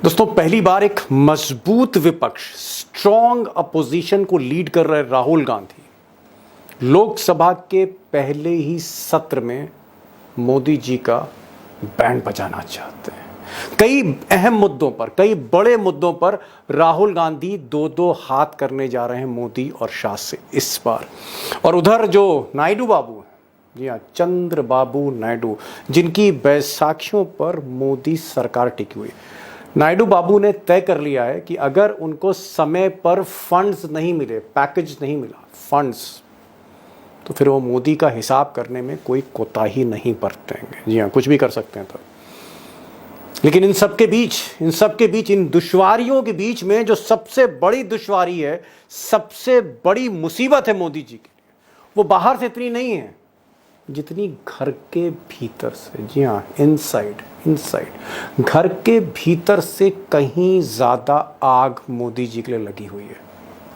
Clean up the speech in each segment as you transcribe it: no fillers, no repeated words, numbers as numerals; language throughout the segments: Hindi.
दोस्तों, पहली बार एक मजबूत विपक्ष, स्ट्रॉन्ग अपोजिशन को लीड कर रहे राहुल गांधी लोकसभा के पहले ही सत्र में मोदी जी का बैंड बजाना चाहते हैं। कई अहम मुद्दों पर, कई बड़े मुद्दों पर राहुल गांधी दो दो हाथ करने जा रहे हैं मोदी और शाह से इस बार। और उधर जो नायडू बाबू हैं, जी हाँ, चंद्रबाबू नायडू, जिनकी बैसाखियों पर मोदी सरकार टिकी हुई, नायडू बाबू ने तय कर लिया है कि अगर उनको समय पर फंड्स नहीं मिले, पैकेज नहीं मिला, फंड्स, तो फिर वो मोदी का हिसाब करने में कोई कोताही नहीं बरतेंगे। जी हाँ, कुछ भी कर सकते हैं तब। लेकिन इन सब के बीच, इन दुश्वारियों के बीच में जो सबसे बड़ी दुश्वारी है, सबसे बड़ी मुसीबत है मोदी जी के लिए, वो बाहर से इतनी नहीं है जितनी घर के भीतर से। जी हाँ, इनसाइड घर के भीतर से कहीं ज़्यादा आग मोदी जी के लिए लगी हुई है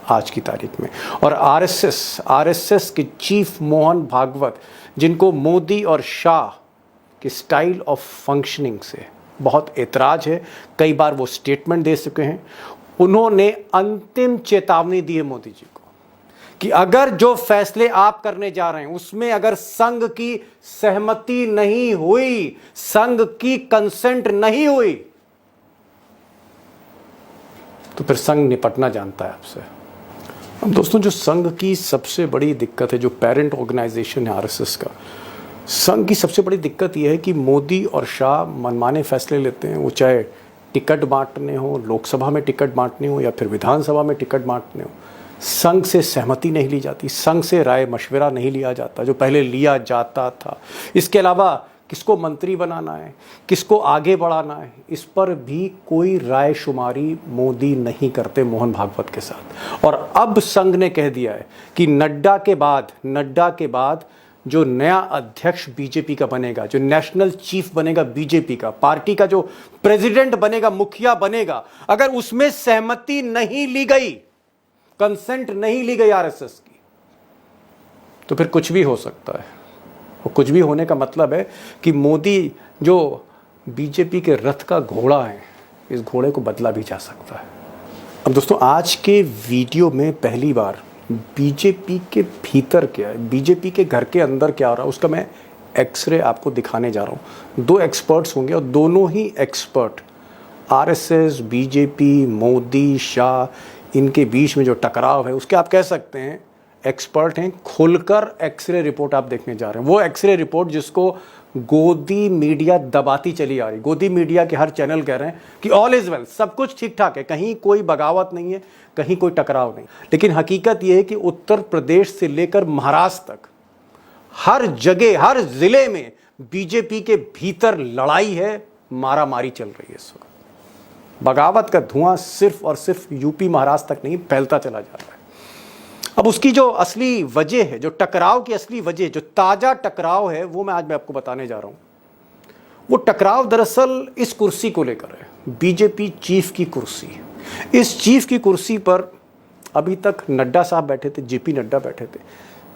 आज की तारीख में। और आरएसएस के चीफ मोहन भागवत, जिनको मोदी और शाह के स्टाइल ऑफ फंक्शनिंग से बहुत एतराज़ है, कई बार वो स्टेटमेंट दे चुके हैं, उन्होंने अंतिम चेतावनी दी है मोदी जी को कि अगर जो फैसले आप करने जा रहे हैं उसमें अगर संघ की सहमति नहीं हुई, संघ की कंसेंट नहीं हुई, तो फिर संघ निपटना जानता है आपसे। अब दोस्तों, जो संघ की सबसे बड़ी दिक्कत है, जो पेरेंट ऑर्गेनाइजेशन है आरएसएस का, संघ की सबसे बड़ी दिक्कत यह है कि मोदी और शाह मनमाने फैसले लेते हैं। वो चाहे टिकट बांटने हो, लोकसभा में टिकट बांटने हो या फिर विधानसभा में टिकट बांटने हो, संघ से सहमति नहीं ली जाती, संघ से राय मशवरा नहीं लिया जाता जो पहले लिया जाता था। इसके अलावा किसको मंत्री बनाना है, किसको आगे बढ़ाना है, इस पर भी कोई राय शुमारी मोदी नहीं करते मोहन भागवत के साथ। और अब संघ ने कह दिया है कि नड्डा के बाद जो नया अध्यक्ष बीजेपी का बनेगा, जो नेशनल चीफ बनेगा बीजेपी का, पार्टी का जो प्रेसिडेंट बनेगा, मुखिया बनेगा, अगर उसमें सहमति नहीं ली गई, कंसेंट नहीं ली गई आरएसएस की, तो फिर कुछ भी हो सकता है। और कुछ भी होने का मतलब है कि मोदी जो बीजेपी के रथ का घोड़ा है, इस घोड़े को बदला भी जा सकता है। अब दोस्तों, आज के वीडियो में पहली बार बीजेपी के भीतर क्या है, बीजेपी के घर के अंदर क्या हो रहा है, उसका मैं एक्सरे आपको दिखाने जा रहा हूँ। दो एक्सपर्ट्स होंगे और दोनों ही expert RSS, BJP, Modi, Shah, इनके बीच में जो टकराव है उसके आप कह सकते हैं एक्सपर्ट हैं। खुलकर एक्सरे रिपोर्ट आप देखने जा रहे हैं, वो एक्सरे रिपोर्ट जिसको गोदी मीडिया दबाती चली आ रही। गोदी मीडिया के हर चैनल कह रहे हैं कि ऑल इज वेल, सब कुछ ठीक ठाक है, कहीं कोई बगावत नहीं है, कहीं कोई टकराव नहीं। लेकिन हकीकत यह है कि उत्तर प्रदेश से लेकर महाराष्ट्र तक हर जगह, हर जिले में बीजेपी के भीतर लड़ाई है, मारामारी चल रही है। इस वक्त बगावत का धुआं सिर्फ और सिर्फ यूपी महाराष्ट्र तक नहीं फैलता चला जा रहा है। अब उसकी जो असली वजह है, जो टकराव की असली वजह, जो ताजा टकराव है, वो मैं आपको बताने जा रहा हूं। वो टकराव दरअसल इस कुर्सी को लेकर है, बीजेपी चीफ की कुर्सी। इस चीफ की कुर्सी पर अभी तक नड्डा साहब बैठे थे, जेपी नड्डा बैठे थे।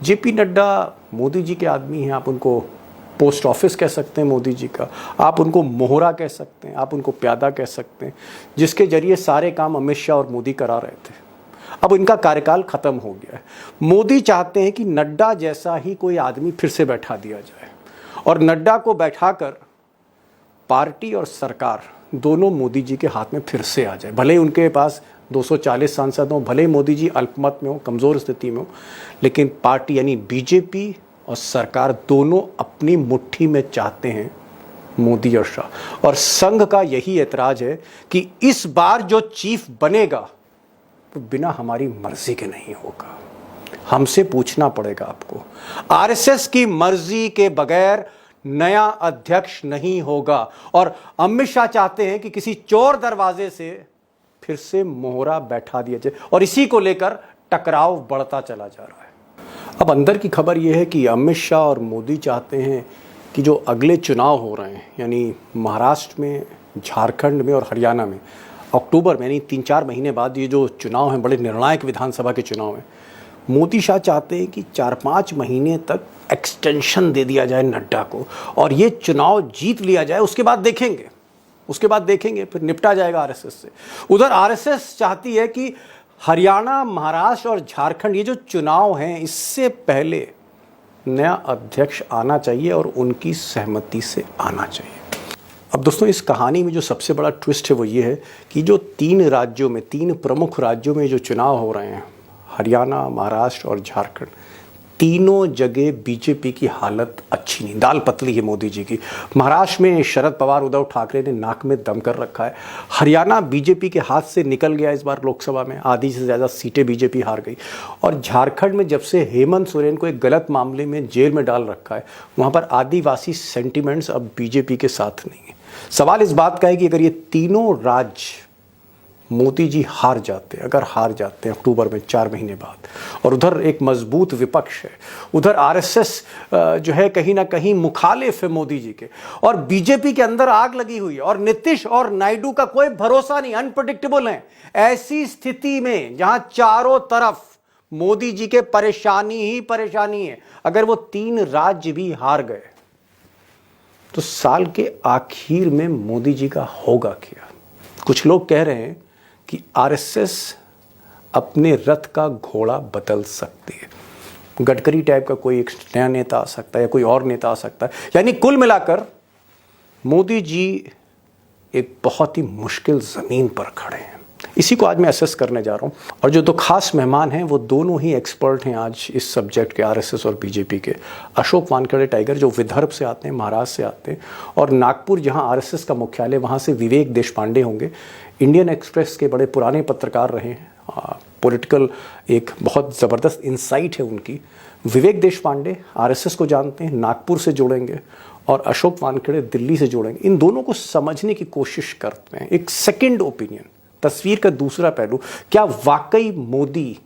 जेपी नड्डा मोदी जी के आदमी हैं, आप उनको पोस्ट ऑफिस कह सकते हैं मोदी जी का, आप उनको मोहरा कह सकते हैं, आप उनको प्यादा कह सकते हैं, जिसके जरिए सारे काम अमित शाह और मोदी करा रहे थे। अब इनका कार्यकाल खत्म हो गया है। मोदी चाहते हैं कि नड्डा जैसा ही कोई आदमी फिर से बैठा दिया जाए और नड्डा को बैठाकर पार्टी और सरकार दोनों मोदी जी के हाथ में फिर से आ जाए। भले ही उनके पास 240 सांसद हों, भले ही मोदी जी अल्पमत में हो, कमज़ोर स्थिति में हो, लेकिन पार्टी यानी बीजेपी और सरकार दोनों अपनी मुट्ठी में चाहते हैं मोदी और शाह। और संघ का यही ऐतराज है कि इस बार जो चीफ बनेगा तो बिना हमारी मर्जी के नहीं होगा, हमसे पूछना पड़ेगा आपको। आरएसएस की मर्जी के बगैर नया अध्यक्ष नहीं होगा। और अमित शाह चाहते हैं कि किसी चोर दरवाजे से फिर से मोहरा बैठा दिया जाए और इसी को लेकर टकराव बढ़ता चला जा रहा है। अब अंदर की खबर यह है कि अमित शाह और मोदी चाहते हैं कि जो अगले चुनाव हो रहे हैं, यानी महाराष्ट्र में, झारखंड में और हरियाणा में, अक्टूबर में, यानी 3-4 महीने बाद ये जो चुनाव हैं, बड़े निर्णायक विधानसभा के चुनाव हैं, मोदी शाह चाहते हैं कि 4-5 महीने तक एक्सटेंशन दे दिया जाए नड्डा को और ये चुनाव जीत लिया जाए। उसके बाद देखेंगे उसके बाद देखेंगे, फिर निपटा जाएगा आरएसएस से। उधर आरएसएस चाहती है कि हरियाणा, महाराष्ट्र और झारखंड, ये जो चुनाव हैं, इससे पहले नया अध्यक्ष आना चाहिए और उनकी सहमति से आना चाहिए। अब दोस्तों, इस कहानी में जो सबसे बड़ा ट्विस्ट है वो ये है कि जो 3 राज्यों में, 3 प्रमुख राज्यों में जो चुनाव हो रहे हैं, हरियाणा, महाराष्ट्र और झारखंड, तीनों जगह बीजेपी की हालत अच्छी नहीं, दाल पतली है मोदी जी की। महाराष्ट्र में शरद पवार, उद्धव ठाकरे ने नाक में दम कर रखा है। हरियाणा बीजेपी के हाथ से निकल गया इस बार लोकसभा में, आधी से ज़्यादा सीटें बीजेपी हार गई। और झारखंड में जब से हेमंत सोरेन को एक गलत मामले में जेल में डाल रखा है, वहाँ पर आदिवासी सेंटिमेंट्स अब बीजेपी के साथ नहीं है। सवाल इस बात का है कि अगर ये तीनों राज्य मोदी जी हार जाते, अगर हार जाते हैं अक्टूबर में 4 महीने बाद, और उधर एक मजबूत विपक्ष है, उधर आरएसएस जो है कहीं ना कहीं मुखालिफ है मोदी जी के, और बीजेपी के अंदर आग लगी हुई है, और नीतीश और नायडू का कोई भरोसा नहीं, अनप्रेडिक्टेबल है। ऐसी स्थिति में जहां चारों तरफ मोदी जी के परेशानी ही परेशानी है, अगर वो 3 राज्य भी हार गए तो साल के आखिर में मोदी जी का होगा क्या? कुछ लोग कह रहे हैं कि आरएसएस अपने रथ का घोड़ा बदल सकती है। गडकरी टाइप का कोई एक नया नेता आ सकता है या कोई और नेता आ सकता है। यानी कुल मिलाकर मोदी जी एक बहुत ही मुश्किल ज़मीन पर खड़े हैं। इसी को आज मैं असेस करने जा रहा हूँ, और जो 2 खास मेहमान हैं वो दोनों ही एक्सपर्ट हैं आज इस सब्जेक्ट के, आरएसएस और बीजेपी के। अशोक वानखेड़े टाइगर जो विदर्भ से आते हैं, महाराष्ट्र से आते हैं, और नागपुर जहाँ आरएसएस का मुख्यालय, वहाँ से विवेक देशपांडे होंगे। इंडियन एक्सप्रेस के बड़े पुराने पत्रकार रहे हैं, पॉलिटिकल एक बहुत ज़बरदस्त इंसाइट है उनकी। विवेक देशपांडे आरएसएस को जानते हैं, नागपुर से जोड़ेंगे, और अशोक वानखेड़े दिल्ली से जोड़ेंगे। इन दोनों को समझने की कोशिश करते हैं, एक सेकंड ओपिनियन, तस्वीर का दूसरा पहलू। क्या वाकई मोदी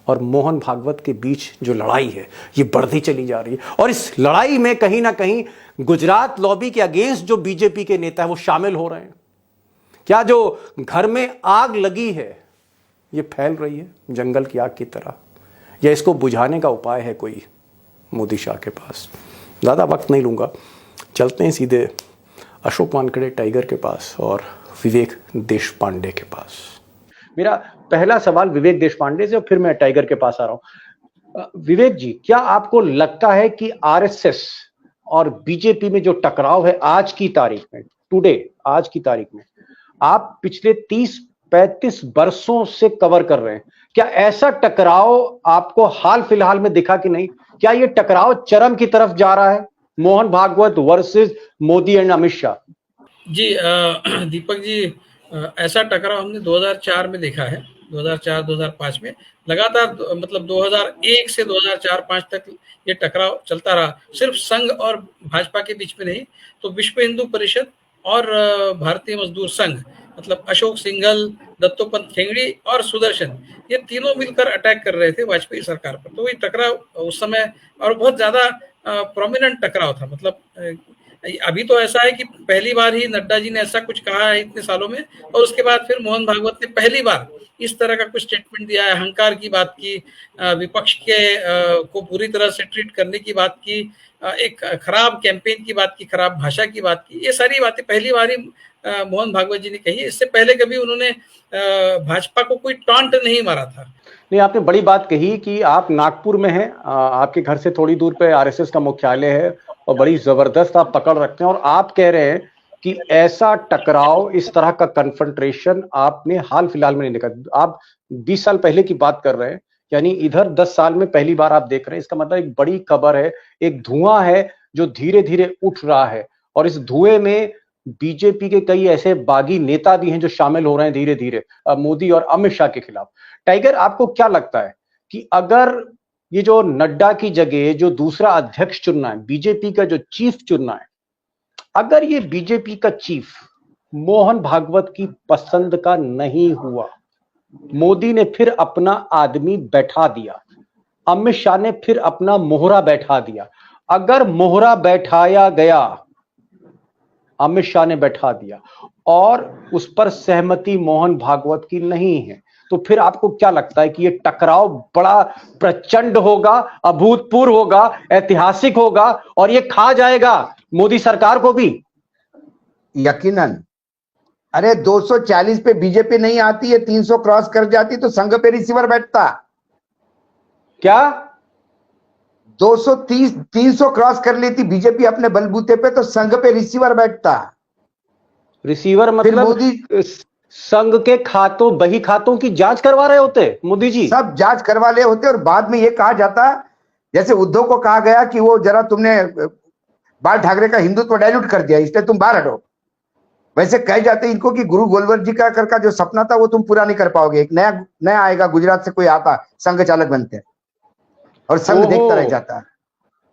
और मोहन भागवत के बीच जो लड़ाई है ये बढ़ती चली जा रही है, और इस लड़ाई में कहीं ना कहीं गुजरात लॉबी के अगेंस्ट जो बीजेपी के नेता है वो शामिल हो रहे हैं? क्या जो घर में आग लगी है ये फैल रही है जंगल की आग की तरह, या इसको बुझाने का उपाय है कोई मोदी शाह के पास? ज़्यादा वक्त नहीं लूँगा, चलते हैं सीधे अशोक वानखेड़े टाइगर के पास और विवेक देशपांडे के पास। मेरा पहला सवाल विवेक देशपांडे से, और फिर मैं टाइगर के पास आ रहा हूं। विवेक जी, क्या आपको लगता है कि आरएसएस और बीजेपी में जो टकराव है आज की तारीख में, टुडे, आज की तारीख में, आप पिछले 30-35 वर्षों से कवर कर रहे हैं, क्या ऐसा टकराव आपको हाल फिलहाल में दिखा कि नहीं? क्या ये टकराव चरम की तरफ जा रहा है, मोहन भागवत वर्सेस मोदी एंड अमित शाह? जी दीपक जी, ऐसा टकराव हमने 2004 में देखा है। 2004-2005 में लगातार, मतलब 2001 से 2004-5 तक ये टकराव चलता रहा। सिर्फ संघ और भाजपा के बीच में नहीं, तो विश्व हिंदू परिषद और भारतीय मजदूर संघ, मतलब अशोक सिंघल, दत्तोपंत ठेंगड़ी और सुदर्शन, ये तीनों मिलकर अटैक कर रहे थे वाजपेयी सरकार पर। तो ये टकराव उस समय और बहुत ज्यादा प्रोमिनेंट टकराव था। मतलब अभी तो ऐसा है कि पहली बार ही नड्डा जी ने ऐसा कुछ कहा है इतने सालों में, और उसके बाद फिर मोहन भागवत ने पहली बार इस तरह का कुछ स्टेटमेंट दिया है, अहंकार की बात की, विपक्ष के को पूरी तरह से ट्रीट करने की बात की, एक खराब कैंपेन की बात की, खराब भाषा की बात की। ये सारी बातें पहली बार ही मोहन भागवत जी ने कही। इससे पहले कभी उन्होंने भाजपा को कोई टॉन्ट नहीं मारा था। नहीं, आपने बड़ी बात कही कि आप नागपुर में हैं, आपके घर से थोड़ी दूर पे आरएसएस का मुख्यालय है, और बड़ी जबरदस्त आप पकड़ रखते हैं, और आप कह रहे हैं कि ऐसा टकराव, इस तरह का कन्फ्रंट्रेशन आपने हाल फिलहाल में नहीं देखा। आप 20 साल पहले की बात कर रहे हैं, यानी इधर 10 साल में पहली बार आप देख रहे हैं। इसका मतलब एक बड़ी खबर है, एक धुआं है जो धीरे धीरे उठ रहा है, और इस धुएं में बीजेपी के कई ऐसे बागी नेता भी हैं जो शामिल हो रहे हैं धीरे धीरे मोदी और अमित शाह के खिलाफ। टाइगर, आपको क्या लगता है कि अगर ये जो नड्डा की जगह जो दूसरा अध्यक्ष चुनना है, बीजेपी का जो चीफ चुनना है, अगर ये बीजेपी का चीफ मोहन भागवत की पसंद का नहीं हुआ, मोदी ने फिर अपना आदमी बैठा दिया, अमित शाह ने फिर अपना मोहरा बैठा दिया, अगर मोहरा बैठाया गया, अमित शाह ने बैठा दिया, और उस पर सहमति मोहन भागवत की नहीं है, तो फिर आपको क्या लगता है कि ये टकराव बड़ा प्रचंड होगा, अभूतपूर्व होगा, ऐतिहासिक होगा, और ये खा जाएगा मोदी सरकार को भी? यकीनन अरे 240 पे बीजेपी नहीं आती है, 300 क्रॉस कर जाती तो संघ पे रिसीवर बैठता। क्या? 230 300 क्रॉस कर लेती बीजेपी अपने बलबूते पे तो संघ पे रिसीवर बैठता। रिसीवर फिर मतलब मोदी संघ के खातों, बही खातों की जांच करवा रहे होते मोदी जी। सब जांच करवा ले होते और बाद में ये कहा जाता, जैसे उद्धव को कहा गया कि वो जरा तुमने बाल ठाकरे का हिंदुत्व डायल्यूट कर दिया इसलिए तुम बाहर हटो, वैसे कह जाते इनको कि गुरु गोलवर जी का जो सपना था वो तुम पूरा नहीं कर पाओगे, एक नया नया आएगा, गुजरात से कोई आता, संघ चालक बनते और संघ देखता रह ओहो, जाता,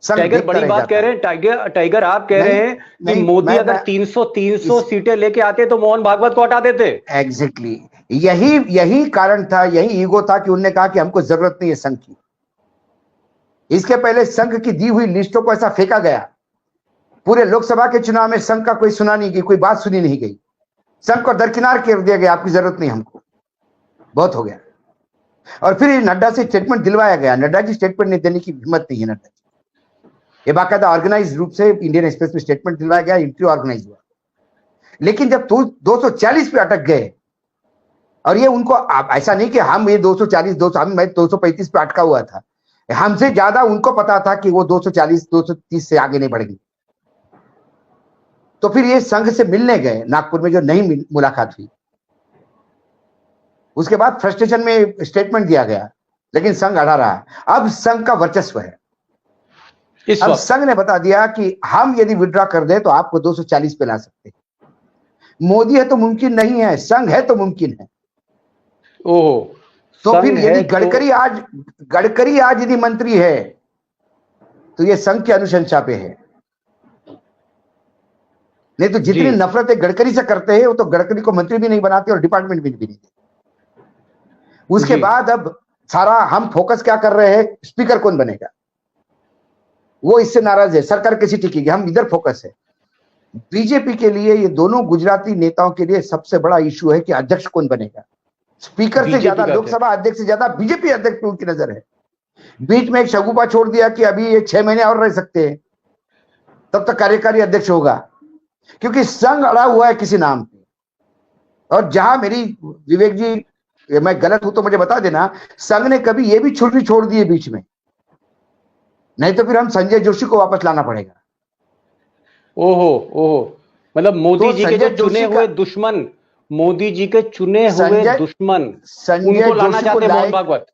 संघ टाइगर देखता बड़ी रह बात कह जाता। रहे हैं। टाइगर टाइगर आप कह नहीं रहे हैं कि नहीं, मोदी मैं अगर 300 इस सीटें लेके आते तो मोहन भागवत को हटा देते। एग्जैक्टली यही यही कारण था, यही ईगो था कि उन्होंने कहा कि हमको जरूरत नहीं है संघ की। इसके पहले संघ की दी हुई लिस्टों को ऐसा फेंका गया, पूरे लोकसभा के चुनाव में संघ का कोई सुना नहीं गई, कोई बात सुनी नहीं गई, संघ को दरकिनार कर दिया गया, आपकी जरूरत नहीं हमको, बहुत हो गया। और फिर नड्डा से स्टेटमेंट दिलवाया गया, नड्डा जी स्टेटमेंट नहीं देने की हिम्मत नहीं है नड्डा जी, ये बाकायदा ऑर्गेनाइज रूप से इंडियन एक्सप्रेस में स्टेटमेंट दिलवाया गया, इंटरव्यू ऑर्गेनाइज हुआ। लेकिन जब 240 पे अटक गए, और ये उनको ऐसा नहीं कि हम ये 240 मैं 235 पे अटका हुआ था, हमसे ज्यादा उनको पता था कि वो 240 230 से आगे नहीं बढ़ेगी। तो फिर ये संघ से मिलने गए नागपुर में, जो नहीं मुलाकात हुई, उसके बाद फ्रस्ट्रेशन में स्टेटमेंट दिया गया, लेकिन संघ अड़ा रहा। अब संघ का वर्चस्व है, इस अब वक्त संघ ने बता दिया कि हम यदि विड्रॉ कर दें तो आपको 240 पे ला सकते हैं। मोदी है तो मुमकिन नहीं है, संघ है तो मुमकिन है। ओहो, तो फिर संघ यदि है तो गडकरी आज यदि मंत्री है तो ये संघ की अनुशंसा पे है, नहीं तो जितनी जी नफरतें गडकरी से करते हैं वो तो गडकरी को मंत्री भी नहीं बनाते और डिपार्टमेंट भी नहीं देते। उसके जी बाद अब सारा हम फोकस क्या कर रहे हैं, स्पीकर कौन बनेगा, वो इससे नाराज है, सरकार कैसी टिकेगी, हम इधर फोकस है। बीजेपी के लिए ये दोनों गुजराती नेताओं के लिए सबसे बड़ा इशू है कि अध्यक्ष कौन बनेगा। स्पीकर से ज्यादा, बीजेपी का लोकसभा अध्यक्ष। अध्यक्ष से ज्यादा बीजेपी अध्यक्ष पे उनकी नजर है। बीच में एक शगुफा छोड़ दिया कि अभी ये 6 महीने और रह सकते हैं, तब तक कार्यकारी अध्यक्ष होगा, क्योंकि संघ अड़ा हुआ है किसी नाम पे। और जहां मेरी, विवेक जी मैं गलत हूं तो मुझे बता देना, संघ ने कभी ये भी छुट्टी छोड़ दी है बीच में, नहीं तो फिर हम संजय जोशी को वापस लाना पड़ेगा। ओहो ओहो, मतलब मोदी तो जी के जो संजय जोशी चुने का, हुए दुश्मन, मोदी जी के चुने हुए दुश्मन, संजय उनको लाना जोशी को चाहते मोहन लाए, भागवत।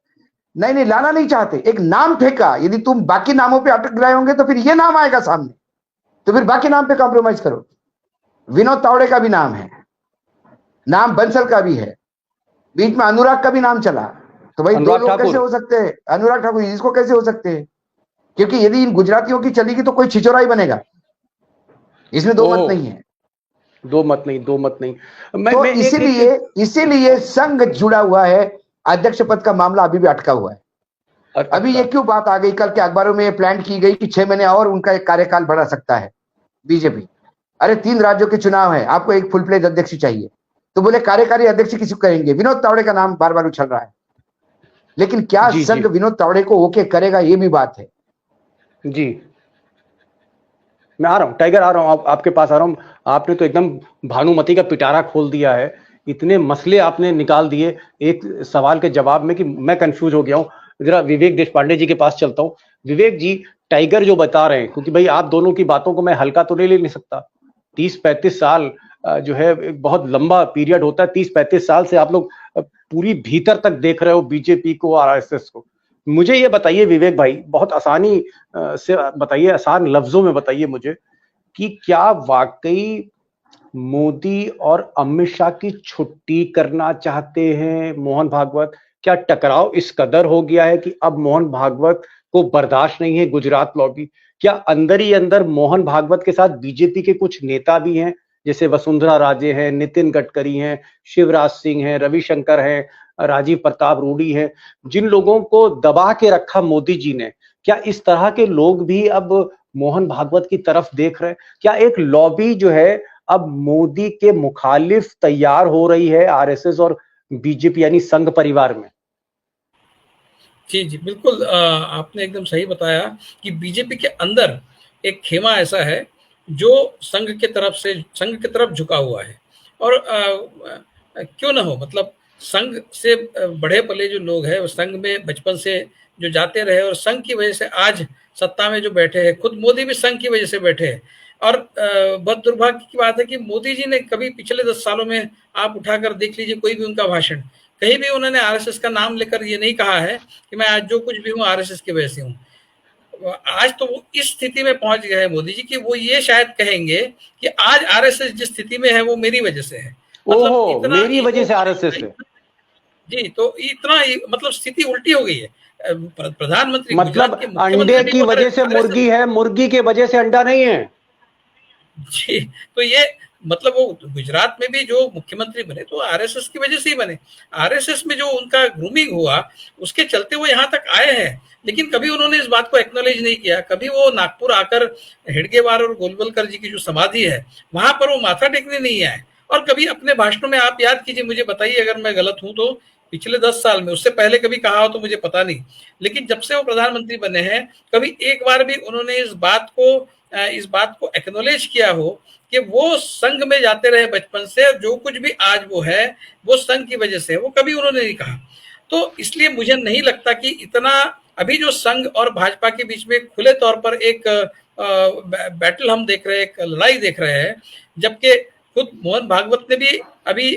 नहीं नहीं लाना नहीं चाहते, एक नाम फेंका, यदि तुम बाकी नामों पे अटक रहे होंगे तो फिर ये नाम आएगा सामने, तो फिर बाकी नाम पे कॉम्प्रोमाइज करो। विनोद तावड़े का भी नाम है, नाम बंसल का भी है, बीच में अनुराग का भी नाम चला, तो भाई दो अनुराग लोग कैसे ठाकुर। हो सकते हैं, अनुराग ठाकुर इसको कैसे हो सकते हैं, क्योंकि यदि इन गुजरातियों की चलेगी तो कोई छिचोरा ही बनेगा, इसमें दो मत ओहो, नहीं है। दो मत नहीं, दो मत नहीं। तो मैं इसीलिए संघ जुड़ा हुआ है, अध्यक्ष पद का मामला अभी भी अटका हुआ है। अभी ये क्यों बात आ गई, कल के अखबारों में प्लान की गई कि 6 महीने और उनका एक कार्यकाल बढ़ा सकता है बीजेपी। अरे 3 राज्यों के चुनाव है, आपको एक फुल प्लेज अध्यक्ष चाहिए, तो बोले कार्यकारी अध्यक्ष किसी को करेंगे, विनोद तावड़े का नाम बार बार उछल रहा है, लेकिन क्या जी संघ जी विनोद तावड़े को ओके करेगा, ये भी बात है। जी, मैं आ रहा हूँ टाइगर, आ रहा हूँ, आपके पास आ रहा हूँ। आपने तो एकदम भानुमति का पिटारा खोल दिया है, इतने मसले आपने निकाल दिए एक सवाल के जवाब में कि मैं कंफ्यूज हो गया हूँ। जरा विवेक देशपांडे जी के पास चलता हूँ। विवेक जी, टाइगर जो बता रहे हैं, क्योंकि भाई आप दोनों की बातों को मैं हल्का तो ले नहीं सकता। 30-35 साल जो है एक बहुत लंबा पीरियड होता है। 30-35 साल से आप लोग पूरी भीतर तक देख रहे हो बीजेपी को, आरएसएस को। मुझे ये बताइए विवेक भाई, बहुत आसानी से बताइए, आसान लफ्जों में बताइए मुझे कि क्या वाकई मोदी और अमित शाह की छुट्टी करना चाहते हैं मोहन भागवत? क्या टकराव इस कदर हो गया है कि अब मोहन भागवत को बर्दाश्त नहीं है गुजरात लॉबी? क्या अंदर ही अंदर मोहन भागवत के साथ बीजेपी के कुछ नेता भी हैं, जैसे वसुंधरा राजे हैं, नितिन गडकरी हैं, शिवराज सिंह हैं, रविशंकर हैं, राजीव प्रताप रूडी हैं, जिन लोगों को दबा के रखा मोदी जी ने? क्या इस तरह के लोग भी अब मोहन भागवत की तरफ देख रहे हैं? क्या एक लॉबी जो है अब मोदी के मुखालिफ तैयार हो रही है आरएसएस और बीजेपी यानी संघ परिवार में? जी जी बिल्कुल, आपने एकदम सही बताया कि बीजेपी के अंदर एक खेमा ऐसा है जो संघ की तरफ झुका हुआ है। और क्यों ना हो, मतलब संघ से बढ़े पले जो लोग हैं, वो संघ में बचपन से जो जाते रहे और संघ की वजह से आज सत्ता में जो बैठे हैं, खुद मोदी भी संघ की वजह से बैठे हैं। और बहुत दुर्भाग्य की बात है कि मोदी जी ने कभी पिछले 10 सालों में आप उठाकर देख लीजिए कोई भी उनका भाषण, कहीं भी उन्होंने आरएसएस का नाम लेकर ये नहीं कहा है कि मैं आज जो कुछ भी हूँ आरएसएस की वजह से हूँ। आज तो वो इस स्थिति में पहुंच गए हैं मोदी जी कि वो ये शायद कहेंगे कि आज आरएसएस जिस स्थिति में है वो मेरी वजह से है। मतलब ओहो, इतना मेरी वजह से आरएसएस है। जी, तो इतना मतलब स्थिति उल्टी हो गई है। प्रधानमंत्री मतलब गुजरात के अंडे मुख्यमंत्री की वजह से मुर्गी है, मुर्गी के वजह से अंडा नहीं है। जी, तो ये मतलब वो गुजरात में भी जो मुख्यमंत्री बने तो आरएसएस की वजह से ही बने। आरएसएस में जो उनका ग्रूमिंग हुआ उसके चलते वो यहाँ तक आए हैं, लेकिन कभी उन्होंने इस बात को एक्नॉलेज नहीं किया। कभी वो नागपुर आकर हेडगेवार और गोलवलकर जी की जो समाधि है वहां पर वो माथा टेकने नहीं आए। और कभी अपने भाषणों में आप याद कीजिए, मुझे बताइए अगर मैं गलत हूं तो, पिछले 10 साल में, उससे पहले कभी कहा हो तो मुझे पता नहीं, लेकिन जब से वो प्रधानमंत्री बने हैं कभी एक बार भी उन्होंने इस बात को एक्नॉलेज किया हो कि वो संघ में जाते रहे बचपन से और जो कुछ भी आज वो है वो संघ की वजह से, वो कभी उन्होंने नहीं कहा। तो इसलिए मुझे नहीं लगता कि इतना अभी जो संघ और भाजपा के बीच में खुले तौर पर एक बैटल हम देख रहे हैं, एक लड़ाई देख रहे हैं, जबकि खुद मोहन भागवत ने भी अभी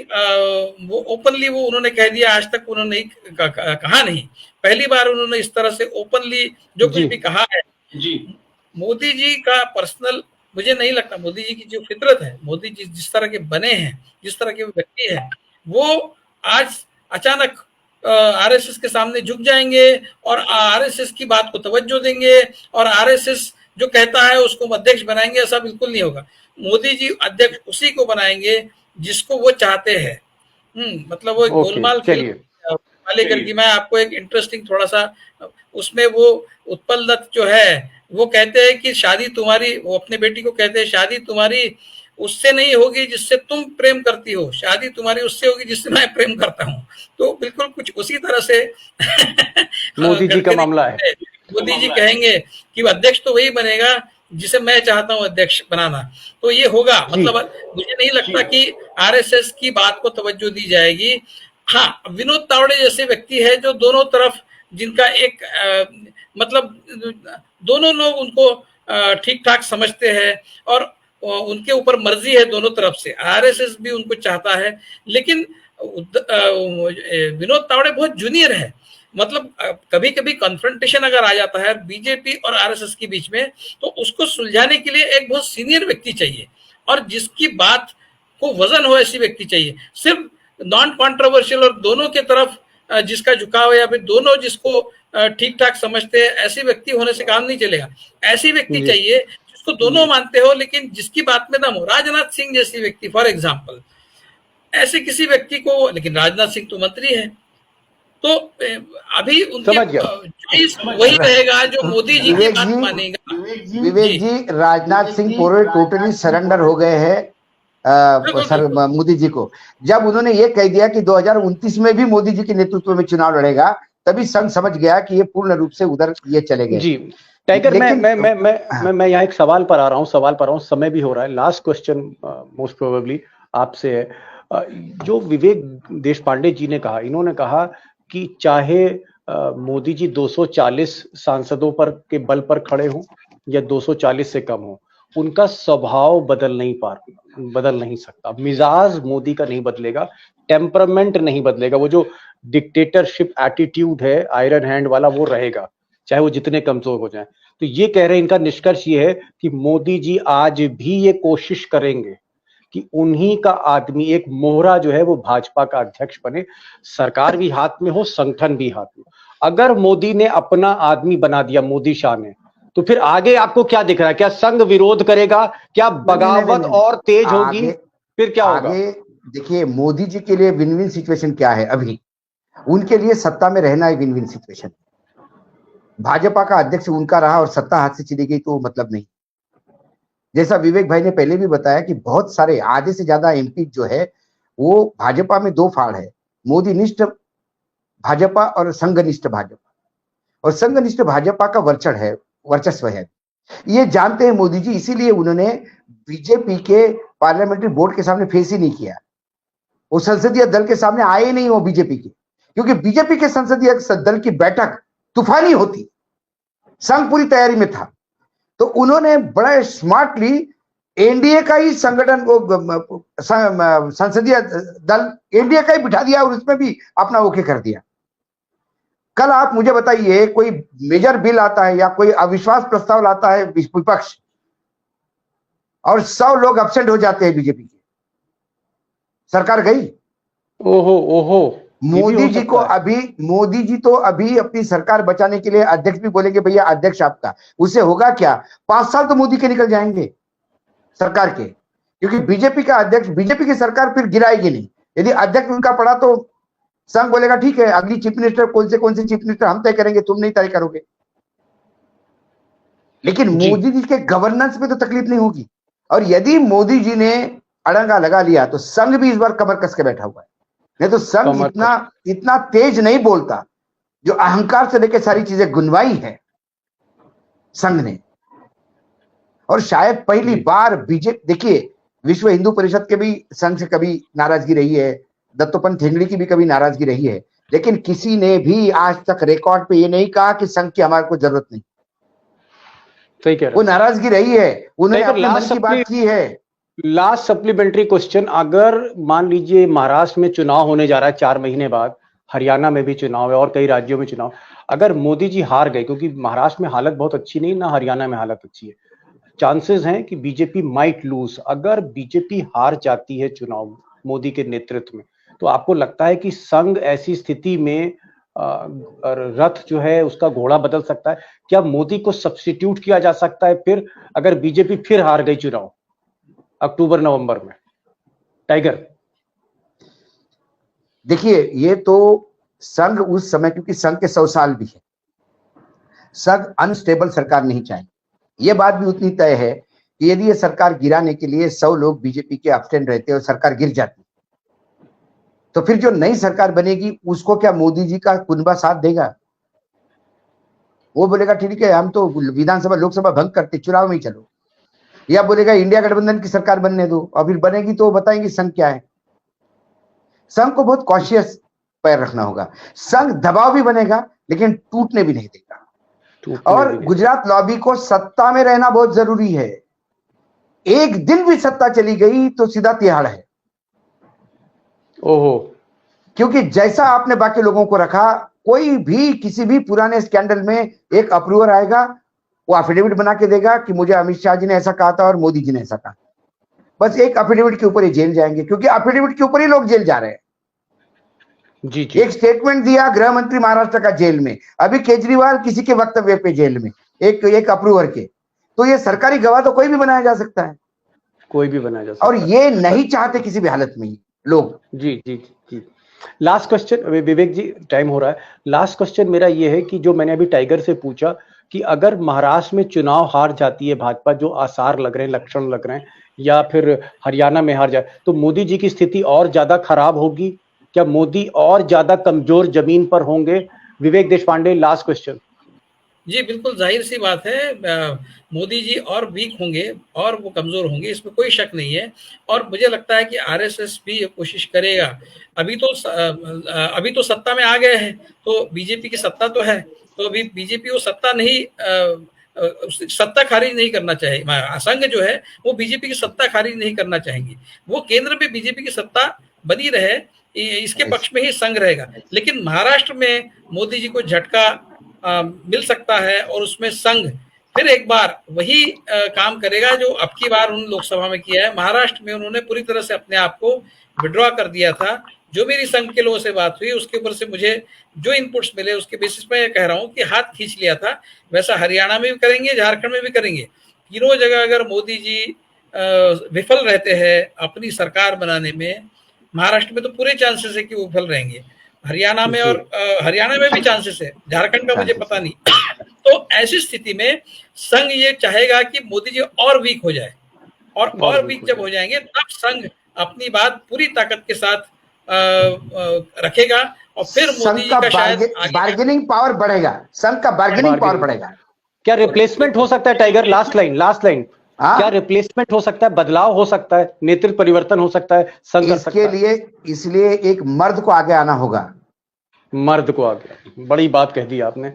वो ओपनली वो उन्होंने कह दिया, आज तक उन्होंने कहा नहीं, पहली बार उन्होंने इस तरह से ओपनली जो कुछ भी कहा है। जी, मोदी जी का पर्सनल मुझे नहीं लगता, मोदी जी की जो फितरत है, मोदी जी जिस तरह के बने हैं, जिस तरह के व्यक्ति हैं, वो आज अचानक आरएसएस के सामने झुक जाएंगे और आरएसएस की बात को तवज्जो देंगे और आरएसएस जो कहता है उसको अध्यक्ष बनाएंगे, ऐसा बिल्कुल नहीं होगा। मोदी जी अध्यक्ष उसी को बनाएंगे जिसको वो चाहते हैं। मतलब वो गोलमाल लेकर की, मैं आपको एक इंटरेस्टिंग थोड़ा सा, उसमें वो उत्पल दत्त जो है वो कहते हैं कि शादी तुम्हारी, वो अपने बेटी को कहते हैं शादी तुम्हारी उससे नहीं होगी जिससे तुम प्रेम करती हो, शादी तुम्हारी उससे होगी जिससे मैं प्रेम करता हूँ। तो बिल्कुल कुछ उसी तरह से मोदी जी का मामला है। मोदी जी कहेंगे कि अध्यक्ष तो वही बनेगा जिसे मैं चाहता हूं अध्यक्ष बनाना, तो ये होगा। मतलब मुझे नहीं लगता कि आरएसएस की बात को तवज्जो दी जाएगी। हाँ, विनोद तावड़े जैसे व्यक्ति है जो दोनों तरफ, जिनका एक मतलब दोनों लोग उनको ठीक ठाक समझते हैं और उनके ऊपर मर्जी है दोनों तरफ से, आरएसएस भी उनको चाहता है, लेकिन विनोद तावड़े बहुत जूनियर है। मतलब कभी कभी कॉन्फ्रंटेशन अगर आ जाता है बीजेपी और आरएसएस के बीच में, तो उसको सुलझाने के लिए एक बहुत सीनियर व्यक्ति चाहिए और जिसकी बात को वजन हो ऐसी व्यक्ति चाहिए। सिर्फ नॉन कॉन्ट्रोवर्शियल और दोनों के तरफ जिसका झुकाव है या फिर दोनों जिसको ठीक ठाक समझते हैं, ऐसे व्यक्ति होने से काम नहीं चलेगा। ऐसी व्यक्ति चाहिए जिसको दोनों मानते हो लेकिन जिसकी बात में दम हो। राजनाथ सिंह जैसी व्यक्ति फॉर एग्जाम्पल, ऐसे किसी व्यक्ति को, लेकिन राजनाथ सिंह तो मंत्री है, तो अभी उनके वही रहेगा जो मोदी जी की बात मानेगा। विवेक जी, राजनाथ सिंह पूरे टोटली सरेंडर हो गए हैं मोदी जी को। जब उन्होंने ये कह दिया कि 2029 में भी मोदी जी के नेतृत्व में चुनाव लड़ेगा, तभी संघ समझ गया कि ये पूर्ण रूप से उधर ये चले गए। जी टाइगर, मैं यहाँ एक सवाल पर आ रहा हूँ, समय भी हो रहा है। लास्ट क्वेश्चन मोस्ट प्रोबेबली आपसे है, जो विवेक देशपांडे जी ने कहा, इन्होंने कहा कि चाहे मोदी जी 240 सांसदों पर के बल पर खड़े हों या 240 से कम हो, उनका स्वभाव बदल नहीं सकता। मिजाज मोदी का नहीं बदलेगा, टेम्परामेंट नहीं बदलेगा, वो जो डिक्टेटरशिप एटीट्यूड है आयरन हैंड वाला वो रहेगा, चाहे वो जितने कमजोर हो जाएं। तो ये कह रहे हैं, इनका निष्कर्ष ये है कि मोदी जी आज भी ये कोशिश करेंगे कि उन्हीं का आदमी, एक मोहरा जो है वो भाजपा का अध्यक्ष बने, सरकार भी हाथ में हो, संगठन भी हाथ में। अगर मोदी ने अपना आदमी बना दिया, मोदी शाह ने, तो फिर आगे आपको क्या दिख रहा है? क्या संघ विरोध करेगा? क्या बगावत और तेज होगी? फिर क्या होगा? देखिए, मोदी जी के लिए विन विन सिचुएशन क्या है अभी? उनके लिए सत्ता में रहना है विन विन सिचुएशन। भाजपा का अध्यक्ष उनका रहा और सत्ता हाथ से चली गई तो मतलब नहीं। जैसा विवेक भाई ने पहले भी बताया कि बहुत सारे, आधे से ज्यादा एमपी जो है वो भाजपा में दो फाड़ है, मोदी निष्ठ भाजपा और संघनिष्ठ भाजपा। और संघनिष्ठ भाजपा का वर्चस्व है, ये जानते हैं मोदी जी, इसीलिए उन्होंने बीजेपी के पार्लियामेंट्री बोर्ड के सामने फेस ही नहीं किया। वो संसदीय दल के सामने आए ही नहीं वो बीजेपी के, क्योंकि बीजेपी के संसदीय दल की बैठक तूफानी होती, संघ पूरी तैयारी में था, तो उन्होंने बड़ा स्मार्टली एनडीए का ही संगठन को संसदीय दल एनडीए का ही बिठा दिया और उसमें भी अपना ओके कर दिया। कल आप मुझे बताइए कोई मेजर बिल आता है या कोई अविश्वास प्रस्ताव लाता है विपक्ष और 100 लोग अब्सेंट हो जाते हैं बीजेपी के, सरकार गई। ओहो ओहो, मोदी जी तो अभी अपनी सरकार बचाने के लिए अध्यक्ष भी बोलेंगे भैया अध्यक्ष आपका, उससे होगा क्या, 5 साल तो मोदी के निकल जाएंगे सरकार के, क्योंकि बीजेपी का अध्यक्ष, बीजेपी की सरकार फिर गिराएगी नहीं। यदि अध्यक्ष उनका पड़ा तो संघ बोलेगा ठीक है अगली चीफ मिनिस्टर कौन से चीफ मिनिस्टर हम तय करेंगे, तुम नहीं तय करोगे। लेकिन मोदी जी के गवर्नेंस में तो तकलीफ नहीं होगी। और यदि मोदी जी ने अड़ंगा लगा लिया तो संघ भी इस बार कमर कस के बैठा हुआ है, नहीं तो संघ इतना तेज नहीं बोलता, जो अहंकार से लेकर सारी चीजें गुनवाई है संघ ने। और शायद पहली बार बीजेपी, देखिए विश्व हिंदू परिषद के भी संघ से कभी नाराजगी रही है, दत्तोपंत ठेंगड़ी की भी कभी नाराजगी रही है, लेकिन किसी ने भी आज तक रिकॉर्ड पे ये नहीं कहा कि संघ की हमारे को जरूरत नहीं। सही कह रहे हैं। वो नाराजगी रही है, उन्होंने अपने मन की बात की है। लास्ट सप्लीमेंट्री क्वेश्चन, अगर मान लीजिए महाराष्ट्र में चुनाव होने जा रहा है 4 महीने बाद, हरियाणा में भी चुनाव है और कई राज्यों में चुनाव, अगर मोदी जी हार गए, क्योंकि महाराष्ट्र में हालत बहुत अच्छी नहीं, ना हरियाणा में हालत अच्छी है, चांसेस हैं कि बीजेपी माइट लूज। अगर बीजेपी हार जाती है चुनाव मोदी के नेतृत्व में, तो आपको लगता है कि संघ ऐसी स्थिति में रथ जो है उसका घोड़ा बदल सकता है? क्या मोदी को सब्स्टिट्यूट किया जा सकता है फिर, अगर बीजेपी फिर हार गई चुनाव अक्टूबर नवंबर में? टाइगर, देखिए ये तो संघ उस समय, क्योंकि संघ के 100 साल भी है, संघ अनस्टेबल सरकार नहीं चाहे। ये बात भी उतनी तय है कि यदि ये सरकार गिराने के लिए 100 लोग बीजेपी के एब्सेंट रहते और सरकार गिर जाती, तो फिर जो नई सरकार बनेगी उसको क्या मोदी जी का कुनबा साथ देगा? वो बोलेगा ठीक है हम तो विधानसभा लोकसभा भंग करते, चुनाव में ही चलो, या बोलेगा इंडिया गठबंधन की सरकार बनने दो, और फिर बनेगी तो बताएंगे संघ क्या है। संघ को बहुत कॉशियस पैर रखना होगा। संघ दबाव भी बनेगा लेकिन टूटने भी नहीं देगा। और गुजरात लॉबी को सत्ता में रहना बहुत जरूरी है। एक दिन भी सत्ता चली गई तो सीधा तिहाड़ है। ओहो, क्योंकि जैसा आपने बाकी लोगों को रखा, कोई भी किसी भी पुराने स्कैंडल में एक अप्रूवर आएगा, वो एफिडेविट बना के देगा कि मुझे अमित शाह जी ने ऐसा कहा था और मोदी जी ने ऐसा कहा। बस एक एफिडेविट के ऊपर ही जेल जाएंगे, क्योंकि एफिडेविट के ऊपर ही लोग जेल जा रहे हैं। जी जी। एक स्टेटमेंट दिया गृह मंत्री महाराष्ट्र का जेल में, अभी केजरीवाल किसी के वक्तव्य पे जेल में, एक अप्रूवर के। तो ये सरकारी गवाह तो कोई भी बनाया जा सकता है, कोई भी बनाया जा सकता और है। ये नहीं चाहते किसी भी हालत में लोग। जी जी जी। लास्ट क्वेश्चन विवेक जी, टाइम हो रहा है। लास्ट क्वेश्चन मेरा ये है कि जो मैंने अभी टाइगर से पूछा कि अगर महाराष्ट्र में चुनाव हार जाती है भाजपा, जो आसार लग रहे हैं, लक्षण लग रहे हैं, या फिर हरियाणा में हार जाए, तो मोदी जी की स्थिति और ज्यादा खराब होगी? क्या मोदी और ज्यादा कमजोर जमीन पर होंगे? विवेक देशपांडे, लास्ट क्वेश्चन। जी बिल्कुल जाहिर सी बात है, मोदी जी और वीक होंगे और वो कमजोर होंगे, इसमें कोई शक नहीं है। और मुझे लगता है कि आरएसएस भी ये कोशिश करेगा। अभी तो सत्ता में आ गए हैं, तो बीजेपी की सत्ता तो है, तो अभी बीजेपी वो सत्ता नहीं, सत्ता खारिज नहीं करना चाहिए। संघ जो है वो बीजेपी की सत्ता खारिज नहीं करना चाहेंगे, वो केंद्र में बीजेपी की सत्ता बनी रहे, इसके पक्ष में ही संघ रहेगा। लेकिन महाराष्ट्र में मोदी जी को झटका मिल सकता है और उसमें संघ फिर एक बार वही काम करेगा जो अब की बार उन्होंने लोकसभा में किया है। महाराष्ट्र में उन्होंने पूरी तरह से अपने आप को विड्रॉ कर दिया था। जो मेरी संघ के लोगों से बात हुई उसके ऊपर से मुझे जो इनपुट्स मिले उसके बेसिस पे कह रहा हूं कि हाथ खींच लिया था। वैसा हरियाणा में भी करेंगे, झारखंड में भी करेंगे। तीनों जगह अगर मोदी जी विफल रहते हैं अपनी सरकार बनाने में, महाराष्ट्र में तो पूरे चांसेस है कि वो विफल रहेंगे, हरियाणा में और हरियाणा में भी चांसेस है, झारखंड का मुझे पता नहीं। तो ऐसी स्थिति में संघ ये चाहेगा कि मोदी जी और वीक हो जाए, और वीक जब हो जाएंगे तब संघ अपनी बात पूरी ताकत के साथ रखेगा और फिर मोदी जी का शायद बार्गेनिंग पावर बढ़ेगा, संघ का बार्गेनिंग पावर बढ़ेगा। क्या रिप्लेसमेंट हो सकता है? टाइगर, लास्ट लाइन हाँ? क्या रिप्लेसमेंट हो सकता है, बदलाव हो सकता है, नेतृत्व परिवर्तन हो सकता है, संघ कर सकता इसके है? लिए इसलिए एक मर्द को आगे आना होगा। मर्द को आगे, बड़ी बात कह दी आपने।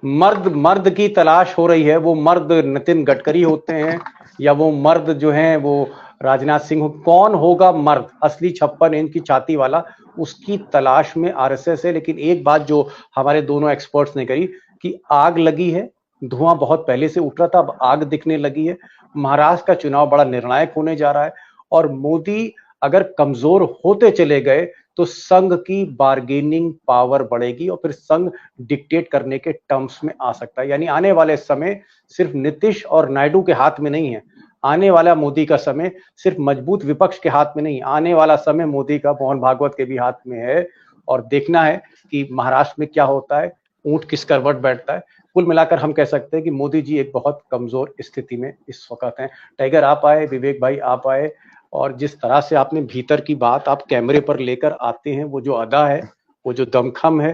मर्द की तलाश हो रही है। वो मर्द नितिन गडकरी होते हैं या वो मर्द जो हैं वो राजनाथ सिंह कौन होगा मर्द, असली 56 इंच की छाती वाला, उसकी तलाश में आरएसएस है। लेकिन एक बात जो हमारे दोनों एक्सपर्ट्स ने कही कि आग लगी है, धुआं बहुत पहले से उठ रहा था, अब आग दिखने लगी है। महाराष्ट्र का चुनाव बड़ा निर्णायक होने जा रहा है और मोदी अगर कमजोर होते चले गए तो संघ की बार्गेनिंग पावर बढ़ेगी और फिर संघ डिक्टेट करने के टर्म्स में आ सकता है। यानी आने वाले समय सिर्फ नीतीश और नायडू के हाथ में नहीं है, आने वाला मोदी का समय सिर्फ मजबूत विपक्ष के हाथ में नहीं, आने वाला समय मोदी का मोहन भागवत के भी हाथ में है। और देखना है कि महाराष्ट्र में क्या होता है, ऊंट किस करवट बैठता है। कुल मिलाकर हम कह सकते हैं कि मोदी जी एक बहुत कमजोर स्थिति में इस वक्त हैं। टाइगर आप आए, विवेक भाई आप आए, और जिस तरह से आपने भीतर की बात आप कैमरे पर लेकर आते हैं, वो जो अदा है, वो जो दमखम है,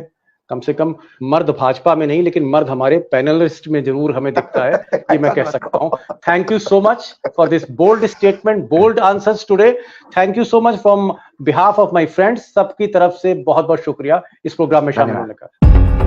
कम से कम मर्द भाजपा में नहीं लेकिन मर्द हमारे पैनलिस्ट में जरूर हमें दिखता है, ये मैं कह सकता हूं। Thank you so much for this bold statement, bold answers today. Thank you so much from behalf of my friends. सबकी तरफ से बहुत बहुत शुक्रिया इस प्रोग्राम में शामिल होने का।